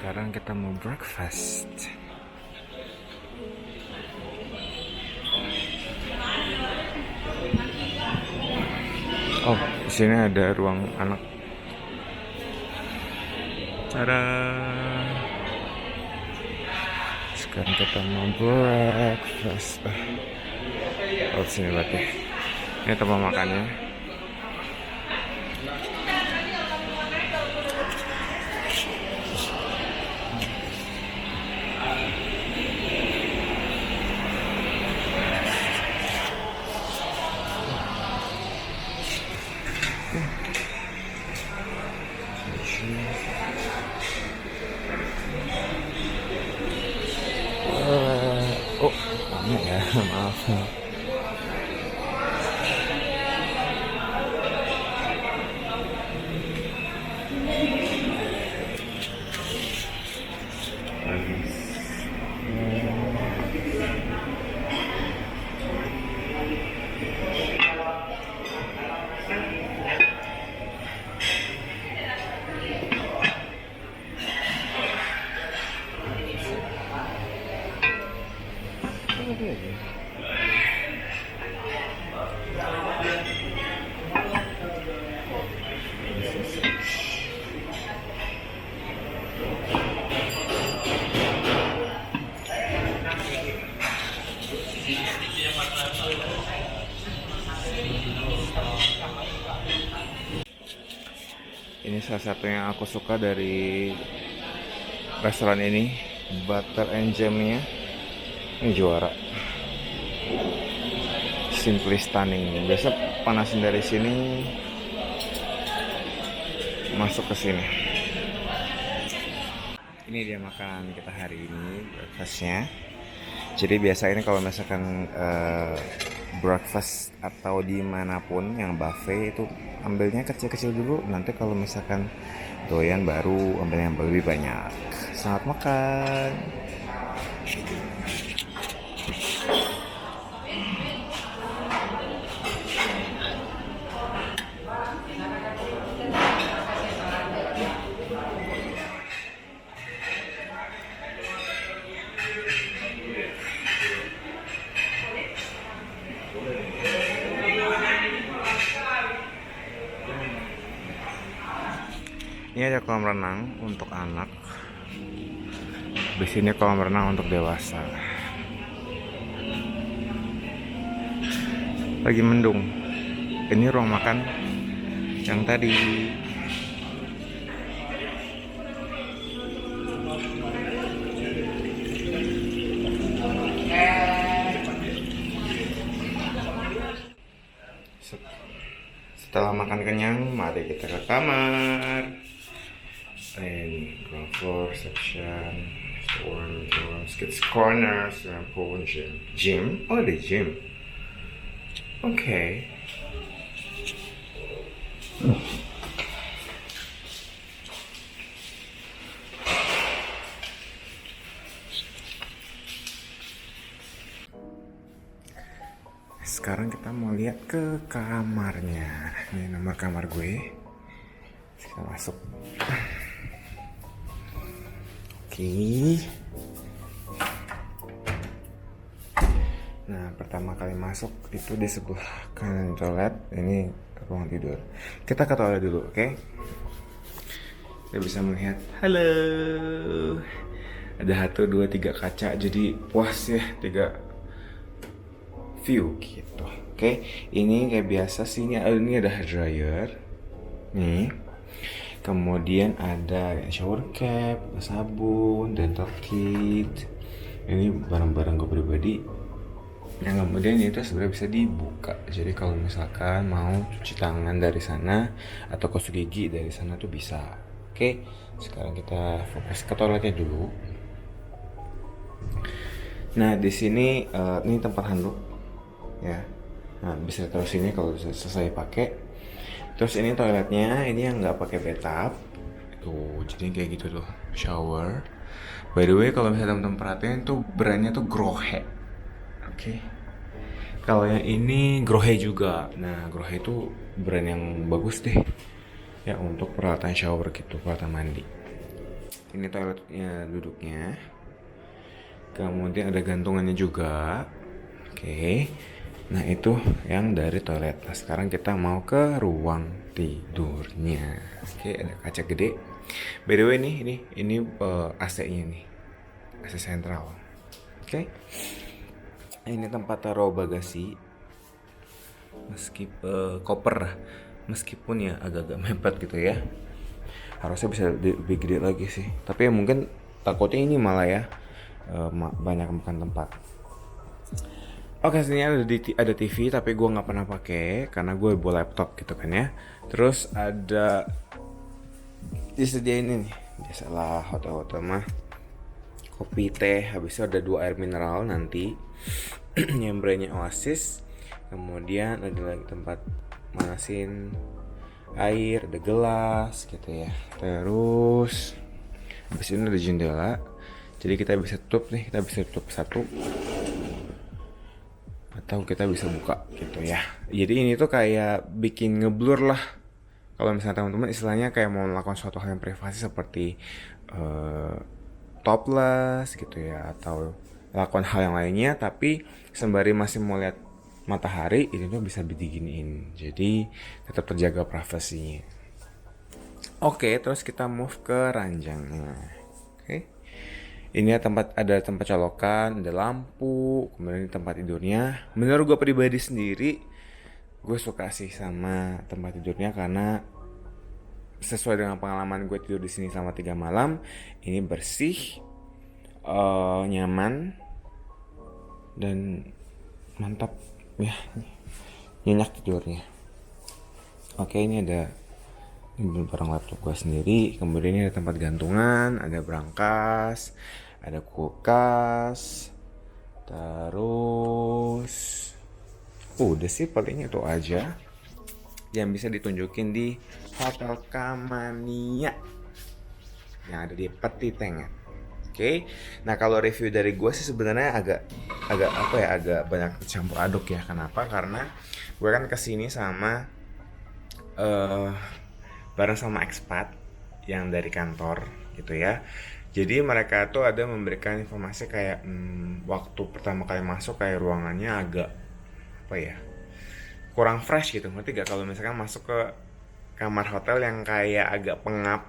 Sekarang kita mau breakfast. Oh, di sini ada ruang anak. Tada. Sekarang kita mau breakfast. Oh, di sini berarti. Ini tempat makannya. Oh, ini ya, maaf. Ini salah satu yang aku suka dari restoran ini, butter and jamnya. Ini juara. Simply stunning. Biasa panasin dari sini masuk ke sini. Ini dia makanan kita hari ini, breakfastnya. Jadi biasa ini kalau misalkan breakfast atau dimanapun yang buffet itu ambilnya kecil-kecil dulu. Nanti kalau misalkan doyan baru ambil yang lebih banyak. Selamat makan. Ini ada kolam renang untuk anak. Di sini kolam renang untuk dewasa. Lagi mendung. Ini ruang makan yang tadi. Setelah makan kenyang, mari kita ke kamar. And ground floor section, kids corner, swimming pool, gym. Gym? Oh, the gym. Okay. sekarang kita mau lihat ke kamarnya. Ini nomor kamar gue. Kita masuk. Oke. Nah, pertama kali masuk itu di sebelah kanan toilet. Ini ruang tidur. Kita ke toilet dulu, oke? Kita bisa melihat. Halo. Ada 1, 2, 3 kaca. Jadi puas ya, 3 view gitu. Oke, ini kayak biasa sih. Ini ada hair dryer. Nih. Kemudian ada shower cap, sabun, dental kit. Ini barang-barang gue pribadi. Yang kemudian itu sebenarnya bisa dibuka. Jadi kalau misalkan mau cuci tangan dari sana atau gosok gigi dari sana tuh bisa. Oke, sekarang kita fokus ke toiletnya dulu. Nah, di sini ini tempat handuk ya. Nah, bisa taruh sini kalau selesai pakai. Terus ini toiletnya, ini yang nggak pakai bathtub. Tuh, jadi kayak gitu tuh, shower. By the way, kalau misalnya teman-teman perhatiin tuh brandnya tuh Grohe. Oke. Kalau yang ini Grohe juga. Nah, Grohe itu brand yang bagus deh. Ya, untuk peralatan shower gitu, peralatan mandi. Ini toiletnya duduknya. Kemudian ada gantungannya juga. Oke. Nah, itu yang dari toilet. Nah, sekarang kita mau ke ruang tidurnya. Oke, ada kaca gede. By the way nih, ini AC-nya nih. AC sentral. Oke. Ini tempat taruh bagasi. Meskipun koper, meskipun ya agak-agak mepet gitu ya. Harusnya bisa lebih gede lagi sih. Tapi ya mungkin takutnya ini malah ya banyak makan tempat. Oke, sini ada TV tapi gue nggak pernah pakai karena gue bawa laptop gitu kan ya. Terus ada disediain ini biasalah hotel-hotel mah kopi teh, habis itu ada 2 air mineral nanti yang brandnya Oasis. Kemudian ada lagi tempat manasin air, ada gelas gitu ya. Terus habis ini ada jendela, jadi kita bisa tutup nih, kita bisa tutup satu atau kita bisa buka gitu ya. Jadi ini tuh kayak bikin ngeblur lah. Kalau misalnya teman-teman istilahnya kayak mau melakukan suatu hal yang privasi seperti topless gitu ya, atau lakukan hal yang lainnya, tapi sembari masih mau lihat matahari, ini tuh bisa diginiin. Jadi tetap terjaga privasinya. Oke, terus kita move ke ranjangnya. Oke. Ini ada tempat colokan, ada lampu, kemudian tempat tidurnya. Menurut gue pribadi sendiri, gue suka sih sama tempat tidurnya karena sesuai dengan pengalaman gue tidur di sini selama 3 malam, ini bersih, nyaman, dan mantap ya, nyenyak tidurnya. Oke, ini barang laptop gue sendiri. Kemudian ini ada tempat gantungan, ada brankas, ada kulkas. Terus udah sih paling itu aja yang bisa ditunjukin di Hotel Kamania yang ada di Peti Tengan. Oke. Nah, kalau review dari gue sih sebenarnya agak banyak campur aduk ya. Kenapa? Karena gue kan kesini sama bareng sama expat yang dari kantor gitu ya. Jadi mereka tuh ada memberikan informasi kayak waktu pertama kali masuk kayak ruangannya agak kurang fresh gitu. Ngerti gak kalau misalkan masuk ke kamar hotel yang kayak agak pengap,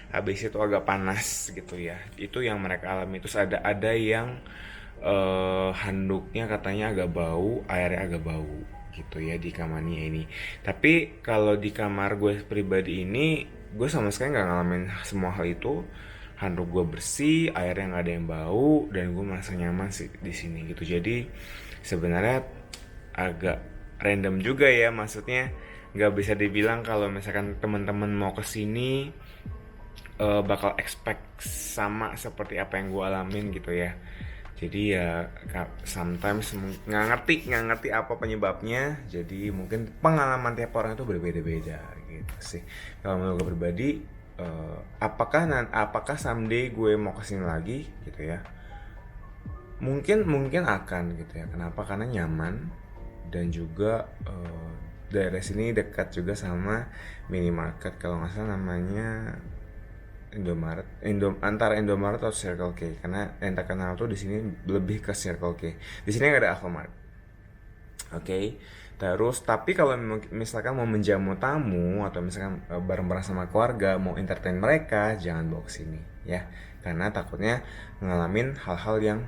habis itu agak panas gitu ya. Itu yang mereka alami. Terus ada yang handuknya katanya agak bau, airnya agak bau gitu ya di kamarnya ini. Tapi kalau di kamar gue pribadi ini, gue sama sekali nggak ngalamin semua hal itu. Handuk gue bersih, airnya nggak ada yang bau, dan gue merasa nyaman sih di sini gitu. Jadi sebenarnya agak random juga ya, maksudnya nggak bisa dibilang kalau misalkan teman-teman mau kesini bakal expect sama seperti apa yang gue alamin gitu ya. Jadi ya sometimes nggak ngerti apa penyebabnya. Jadi mungkin pengalaman tiap orang itu berbeda-beda gitu sih. Kalau menurut gue pribadi, apakah someday gue mau kesini lagi gitu ya? Mungkin akan gitu ya. Kenapa? Karena nyaman dan juga daerah sini dekat juga sama minimarket, kalau nggak salah namanya Indomaret, antara Indomaret atau Circle K, karena yang terkenal tuh di sini lebih ke Circle K. Di sini nggak ada Alfamart. Oke. Terus tapi kalau misalkan mau menjamu tamu atau misalkan bareng-bareng sama keluarga mau entertain mereka, jangan bawa ke sini ya. Karena takutnya ngalamin hal-hal yang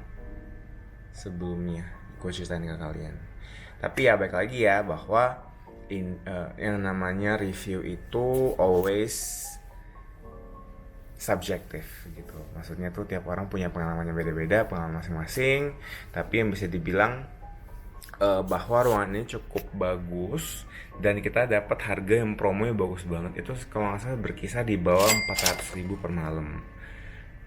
sebelumnya gue ceritain ke kalian. Tapi ya baik lagi ya bahwa yang namanya review itu always subjektif gitu. Maksudnya tuh tiap orang punya pengalamannya beda-beda, pengalaman masing-masing. Tapi yang bisa dibilang bahwa ruangan ini cukup bagus dan kita dapat harga yang promonya bagus banget. Itu kalau nggak salah berkisar di bawah 400.000 per malam.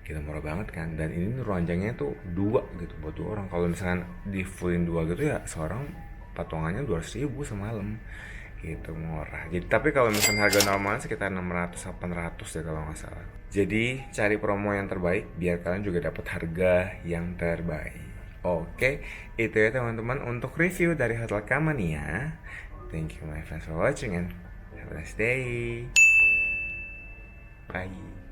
Kita murah banget kan. Dan ini ranjangnya tuh 2 gitu buat 2 orang. Kalau misalkan di fullin 2 gitu ya seorang patungannya 200.000 semalam gitu, murah. Jadi tapi kalau misalnya harga normal sekitar 600-800 ya kalau nggak salah. Jadi cari promo yang terbaik biar kalian juga dapat harga yang terbaik. Oke, itu ya teman-teman untuk review dari Hotel Kamania. Thank you my friends for watching and have a nice day. Bye.